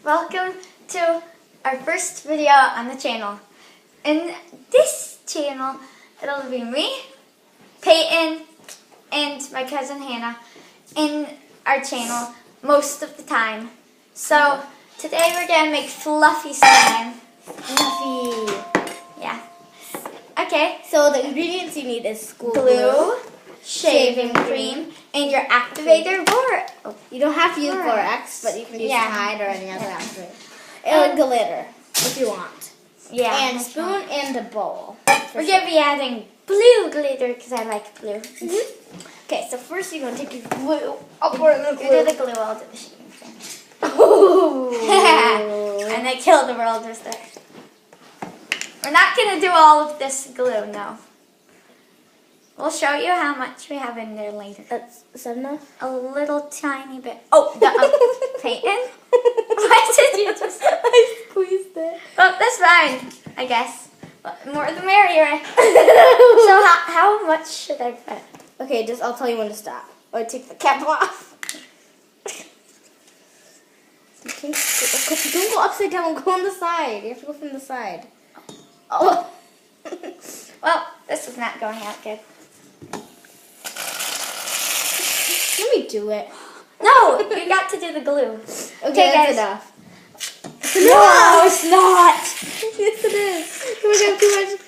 Welcome to our first video on the channel. In this channel, it'll be me, Peyton, and my cousin Hannah in our channel most of the time. So today we're gonna make fluffy slime. Fluffy. Yeah. Okay. So the ingredients you need is Glue, shaving cream, and your activator board. Oh, you don't have to use borax, but you can use Tide or any other activator. And glitter if you want. Yeah. And a spoon and a bowl. We're gonna be adding blue glitter because I like blue. Okay, so first you're gonna take your glue. I'll pour it in the You glue. do the glue, I'll do the shaving cream. Ooh. And I killed the world with it. We're not gonna do all of this glue, no. We'll show you how much we have in there later. Is that enough? A little tiny bit. Oh, Peyton? Why did you just... I squeezed it. Well, that's fine, I guess. But more the merrier. So how much should I put? Okay, I'll tell you when to stop. Or take the cap off. Okay, don't go upside down, go on the side. You have to go from the side. Oh. Well, this is not going out good. Let me do it. No, you got to do the glue. Okay, guys. that's enough. No, it's not. Yes, it is. Oh my god, too much.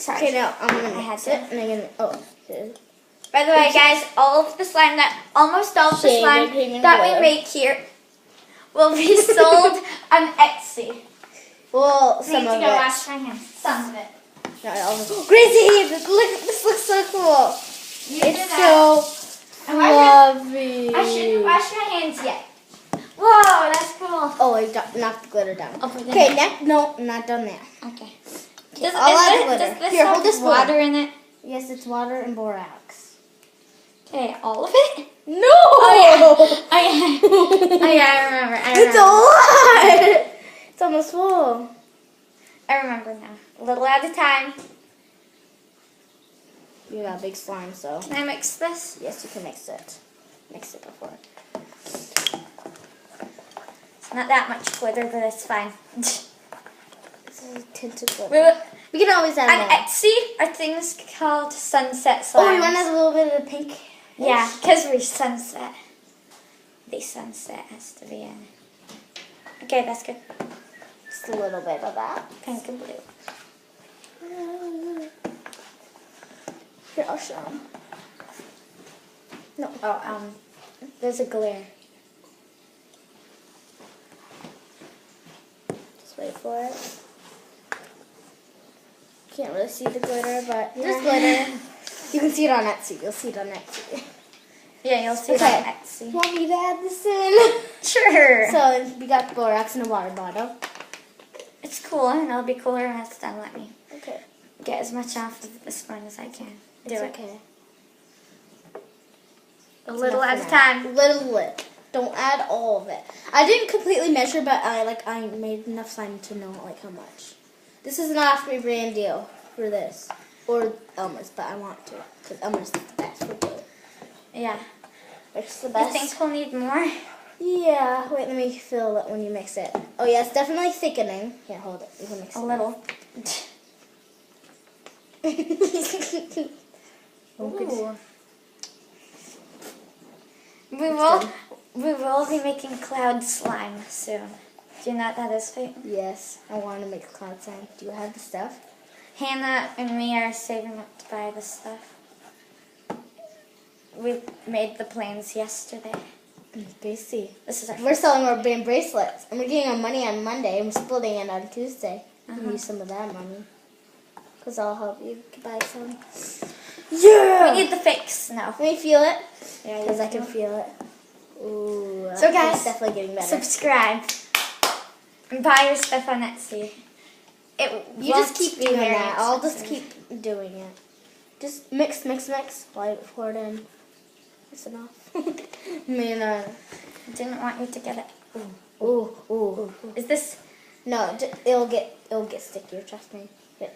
Sorry. Okay, now I'm gonna I had mix it, and I'm gonna. Oh. Okay. By the way, guys, all of the slime almost all of the Shaving slime cream and that glue. we make here will be sold on Etsy. Well, Need some to of go it. wash my hands. Some of it. Not all of it. Gracie, this looks so cool. It's so And I fluffy. shouldn't wash my hands yet. Whoa, that's cool. Oh, I knocked the glitter down. I'll put it Okay, in. next. No, I'm not done there. Okay. I'll add glitter. Does this Here, have hold this spoon. water in it? Yes, it's water and borax. Okay, all of it? No! Oh, yeah. Oh, yeah, I remember. It's a lot! It's almost full. I remember now. A little at a time. You got big slime, so. Can I mix this? Yes, you can mix it. Mix it before. It's not that much glitter, but it's fine. This is tinted glitter. We can always add On more. Etsy are things called sunset slimes. Oh, you want to add a little bit of the pink? Yeah, because we sunset. The sunset has to be in it. Okay, that's good. Just a little bit of that. Pink and blue. Here, I'll show them. No. Oh, there's a glare. Just wait for it. Can't really see the glitter, but there's glitter. You can see it on Etsy. You'll see it on Etsy. Yeah, you'll see Okay. that on Etsy. You want me to add this in? Sure. So we got borax in a water bottle. It's cool, and it'll be cooler when it's done. Let me Okay. get as much off of the spoon as I can. It's okay. A little at a Enough for now. time. Little bit. Don't add all of it. I didn't completely measure, but I made enough slime to know how much. This is an Osprey brand deal for this, or Elmer's, but I want to because Elmer's the best for glue. Yeah. It's the You best. think we'll need more? Yeah. Wait, let me feel it when you mix it. Oh yeah, it's definitely thickening. Here, hold it. You can mix A it. little. Ooh. We will be making cloud slime soon. Do you know what that is, Peyton? Yes, I want to make a cloud slime. Do you have the stuff? Hannah and me are saving up to buy this stuff. We made the plans yesterday. Gracie. This is our We're selling our band bracelets, and we're getting our money on Monday, and we're splitting it on Tuesday. You can use some of that money, because I'll help you buy some. Yeah! We need the fake snow. Let me feel it, Yeah, because I can feel it. Ooh, So guys, it's definitely getting better. subscribe and buy your stuff on Etsy. You just keep be doing very that. I'll just expensive. keep doing it. Just mix while I pour it in. That's enough. Man, I didn't want you to get it. ooh. Is this? No, it'll get stickier. Trust me.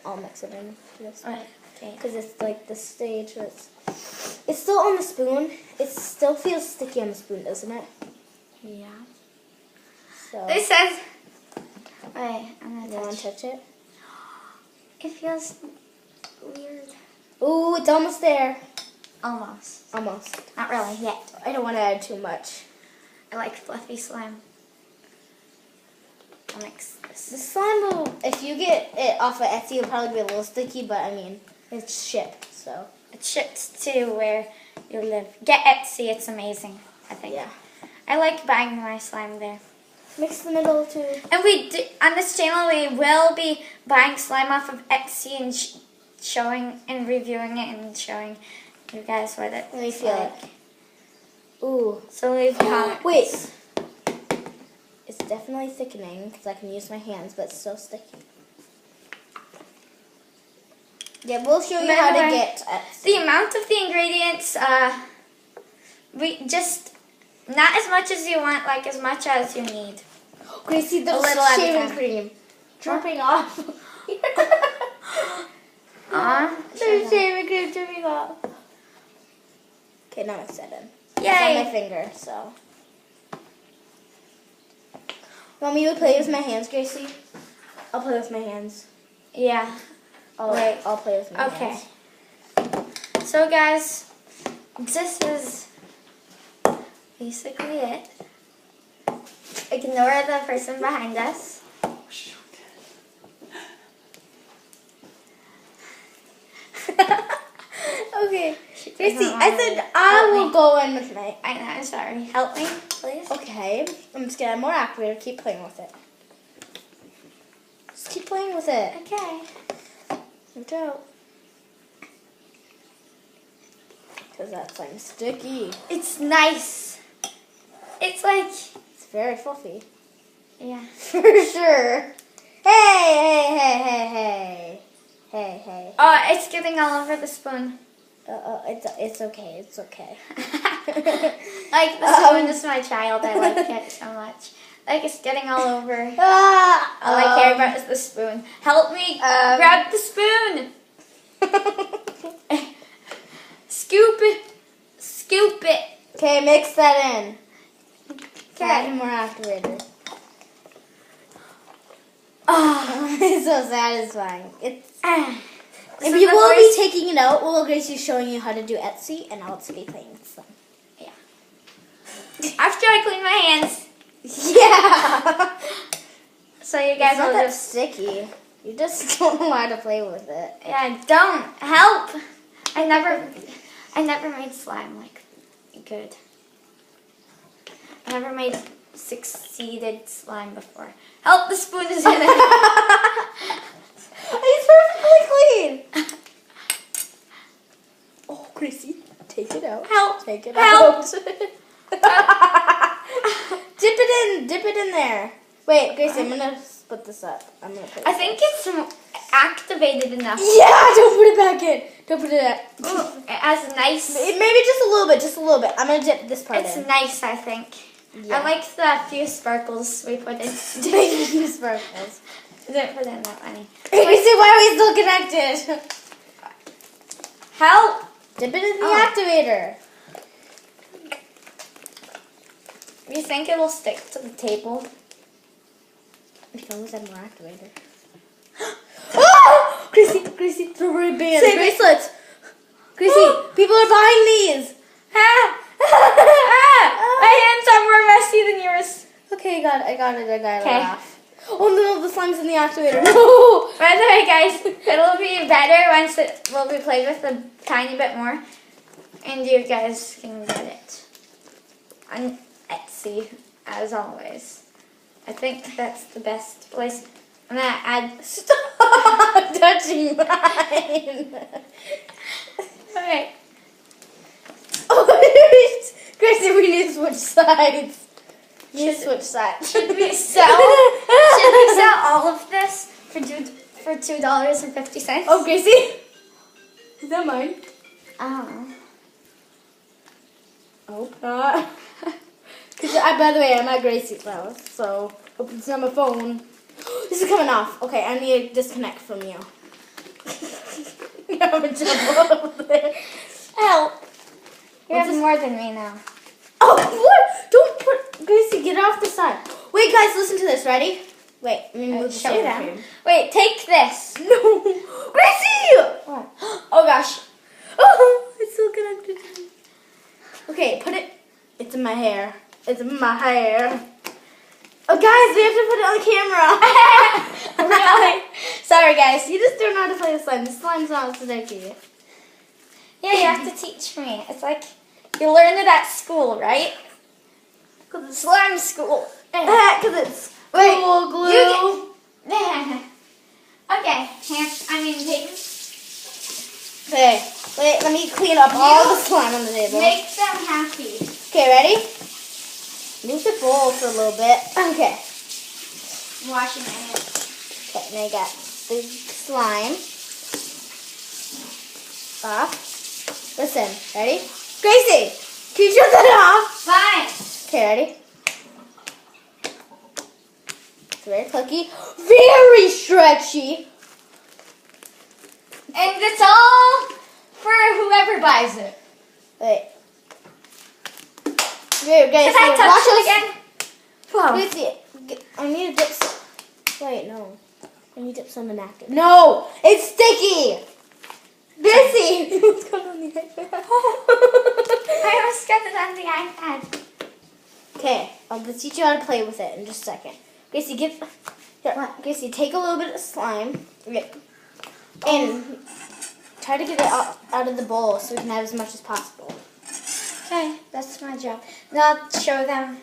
I'll mix it in this way. Okay. Because it's like the stage where it's still on the spoon. It still feels sticky on the spoon, doesn't it? Yeah. So, They said, wait, I'm you gonna want to touch. touch it? It feels weird. Ooh, it's almost there. Almost. Almost. Not really yet. I don't want to add too much. I like fluffy slime. I'll mix this. The slime will, if you get it off of Etsy, it'll probably be a little sticky, but I mean, it's shipped, so. It shipped to where you live. Get Etsy, it's amazing, I think. Yeah. I like buying my slime there. Mix the middle too. And we do, on this channel, we will be buying slime off of Etsy and showing and reviewing it and showing you guys what it Let me feel like. it. Ooh. So leave comments. Wait. It's definitely thickening because I can use my hands, but it's still sticky. Yeah, we'll show you how to get Etsy. The amount of the ingredients, we just, not as much as you want, like as much as you need. Gracie, the A little at a shaving time. cream dripping off. There's shaving cream dripping off. Okay, now mix that in. It's on my Yay! finger, so. Want me to play with my hands, Gracie? I'll play with my hands. Yeah. Wait. I'll play with my Okay. hands. So guys, this is basically it. Ignore the person behind us. Okay. doesn't Gracie, want I to said help I will me. go in with my... I know, I'm sorry. Help me, please. Okay. I'm just going to add more activator. Keep playing with it. Just keep playing with it. Okay. Watch out. Because that slime's sticky. It's nice. It's like, It's very fluffy. yeah. For sure. Hey. Oh, it's getting all over the spoon. It's okay. It's okay. Like, the spoon is my child. I like it so much. Like, it's getting all over. All I care about is the spoon. Help me grab the spoon. Scoop it. Scoop it. Okay, mix that in. Add Okay. more activator. Oh. It's so satisfying. It's. This And is we the will be first- taking it out. Will Gracie showing you how to do Etsy, and I'll be playing with some. After I clean my hands, Yeah. so you It's guys not will that just. sticky. You just don't know how to play with it. Yeah, don't help. I never made slime like good. I never made succeeded slime before. Help! The spoon is in it. It's perfectly clean. Oh, Gracie, take it out. Help! Take it Help! out. Dip it in there. Wait, Gracie, I'm gonna split this up. I'm gonna put it I think it's activated enough. Yeah, don't put it back in. Don't put it in. Ooh, it has nice. Maybe just a little bit, I'm gonna dip this part It's in. nice, I think. Yeah. I like the few sparkles we put in. Making sparkles. Didn't put in that many. Gracie, why are we still connected? Help! Dip it in the Oh. activator. You think it will stick to the table? We can always add more activator. Oh! Gracie, throw her a band. Save it. Bracelets. Gracie, people are buying these. Ah! My hands are more messy than yours. Okay, I got it. Okay. Off. Oh no, the slime's in the activator. No! By the way, guys, it'll be better once it will be played with a tiny bit more. And you guys can get it on Etsy, as always. I think that's the best place. I'm gonna add. Stop touching mine. Okay. Oh, Gracie, we need to switch sides. Switch sides. Should we sell? Should we sell all of this for $2.50? Oh, Gracie. Is that mine? I don't know. Hope not. By the way, I'm at Gracie's house, so hope it's on my phone. This is coming off. Okay, I need to disconnect from you. I'm in trouble over there. Help! You What's have this? more than me now. Oh, what? Don't put... Gracie, get off the side. Wait, guys, listen to this. Ready? Wait, let me move the Show shaving them. cream. Wait, take this. No, Gracie! What? Oh gosh. Oh, it's so connected. Okay, put it. It's in my hair. It's in my hair. Oh, guys, we have to put it on camera. Really? Sorry, guys. You just don't know how to play the slime. The slime's not sticky. Yeah, you have to teach me. It's like you learn it at school, right? Because it's Slime school. because it's Wait, school glue. Okay, Peyton. Okay, wait, let me clean up all the slime on the table. Make them happy. Okay, ready? Move the bowl for a little bit. Okay. I'm washing my hands. Okay, now I got the slime. Off. Listen, ready? Gracie, can you shut that off? Fine. Okay, ready? It's very clicky. Very stretchy. And it's all for whoever buys it. Wait. Here, Gracie, Can I touch watch it this. again? Whoa. Gracie, I need to dip some. Wait, no. I need to dip some in active. No! It's sticky! Gracie! What's going on the iPad? I almost got it on the iPad. Okay, I'll just teach you how to play with it in just a second. Gracie, here, What? Gracie, take a little bit of slime. Okay. And try to get it out of the bowl so we can have as much as possible. Okay, that's my job. Now show them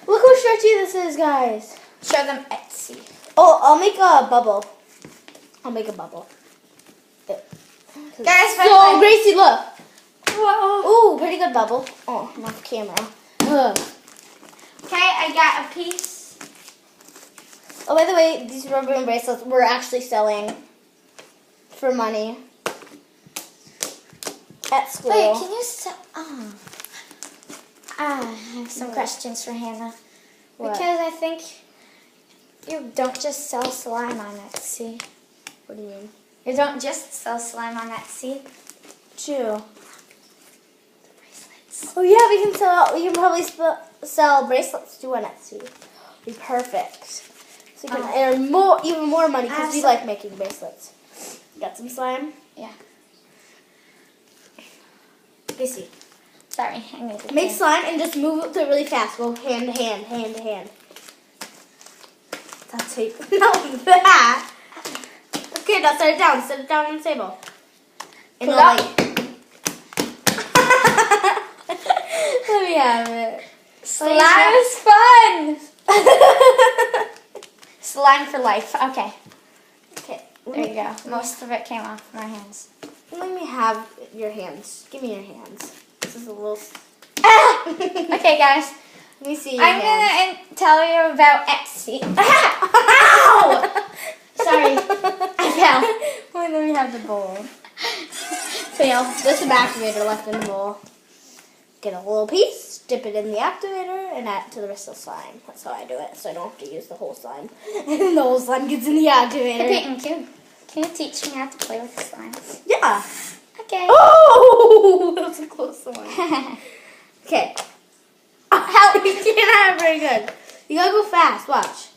Look how stretchy this is, guys. Etsy. Oh, I'll make a bubble. I'll make a bubble. Guys, So, Gracie, look. Whoa. Ooh, pretty good bubble. Oh, I'm off camera. Ugh. Okay, I got a piece. Oh, by the way, these rubber band bracelets we're actually selling for money at school. Wait, can you I have some questions for Hannah. What? Because I think you don't just sell slime on Etsy. What do you mean? You don't just sell slime on Etsy. True. Bracelets. Oh yeah, we can probably sell bracelets too on Etsy. Be perfect. So you can earn even more money because we like making bracelets. Got some slime? Yeah. Gracie, Sorry, I need to make slime and just move it really fast. Go hand to hand, hand to hand. That's it. Not like that. Okay, now set it down. Set it down on the table. And Pull I'll up. let me have it. Slime is fun! Slime for life. Okay, Okay. there you go. Most of it came off my hands. Let me have your hands. Give me your hands. This is a little. Okay, guys. Let me see your I'm hands. gonna tell you about Etsy. Ow! Sorry, I fell. Wait, let me have the bowl. Fail. There's some activator left in the bowl. Get a little piece, dip it in the activator, and add it to the rest of the slime. That's how I do it, so I don't have to use the whole slime. And then the whole slime gets in the activator. Hey, Peyton, can you teach me how to play with the slime? Yeah. Okay. Oh, that was a close one. Okay. Help! You can't have it very good. You gotta go fast. Watch.